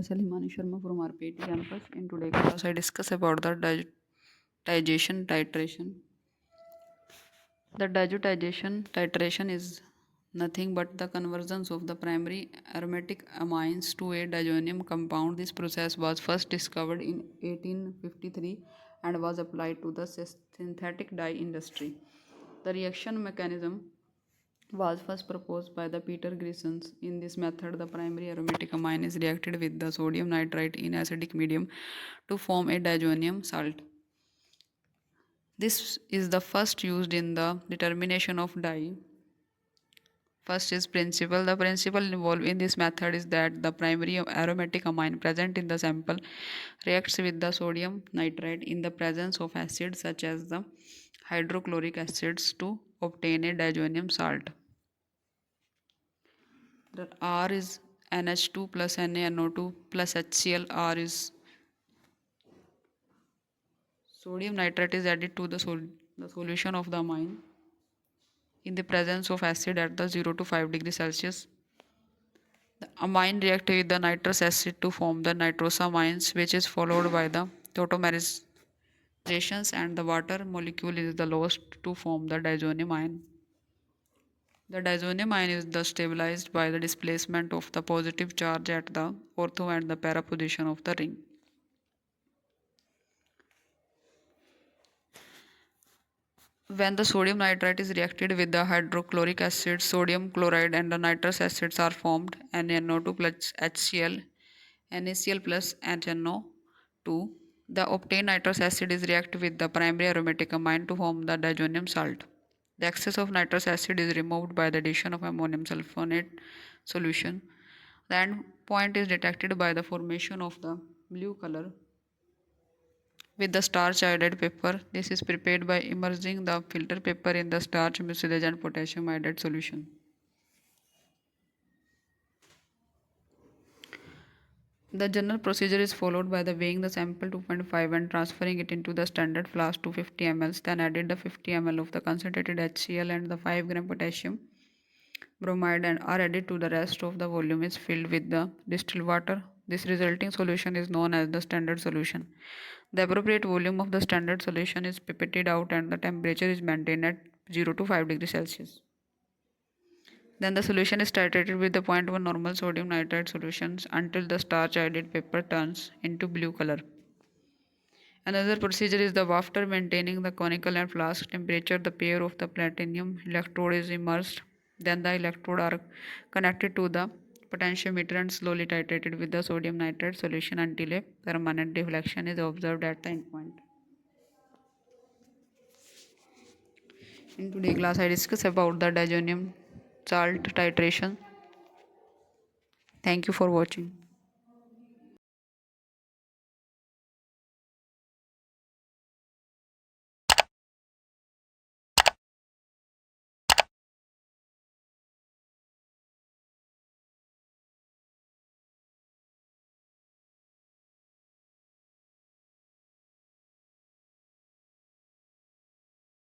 myself Himani Sharma from RPIIT campus. In today's class, I discuss about the diazotization titration. The diazotization titration is nothing but the conversions of the primary aromatic amines to a diazonium compound. This process was first discovered in 1853 and was applied to the synthetic dye industry. The reaction mechanism was first proposed by the Peter Grisons. In this method, the primary aromatic amine is reacted with the sodium nitrite in acidic medium to form a diazonium salt. This is the first used in the determination of dye. First is principle. The principle involved in this method is that the primary aromatic amine present in the sample reacts with the sodium nitrite in the presence of acids such as the hydrochloric acids to obtain a diazonium salt. The R is NH2 plus NaNO2 plus HCl. R is sodium nitrate is added to the solution of the amine in the presence of acid at the 0 to 5 degree Celsius. The amine reacts with the nitrous acid to form the nitrosamines, which is followed by the tautomerizations, and the water molecule is the lost to form the diazonium ion. The diazonium ion is thus stabilized by the displacement of the positive charge at the ortho and the para position of the ring. When the sodium nitrite is reacted with the hydrochloric acid, sodium chloride and the nitrous acids are formed, NaNO2 plus HCl, NaCl plus HNO2. The obtained nitrous acid is reacted with the primary aromatic amine to form the diazonium salt. The excess of nitrous acid is removed by the addition of ammonium sulfonate solution. The end point is detected by the formation of the blue color with the starch iodide paper. This is prepared by immersing the filter paper in the starch, mucilage and potassium iodide solution. The general procedure is followed by the weighing the sample 2.5 and transferring it into the standard flask 250 ml. Then added the 50 ml of the concentrated HCl and the 5 gram potassium bromide and are added to the rest of the volume is filled with the distilled water. This resulting solution is known as the standard solution. The appropriate volume of the standard solution is pipetted out and the temperature is maintained at 0 to 5 degrees Celsius. Then the solution is titrated with the 0.1 normal sodium nitrite solutions until the starch iodide paper turns into blue color. Another procedure is the after maintaining the conical and flask temperature, the pair of the platinum electrode is immersed. Then the electrode are connected to the potentiometer and slowly titrated with the sodium nitrate solution until a permanent deflection is observed at the endpoint. In today's class, I discuss about the diazonium salt titration. Thank you for watching.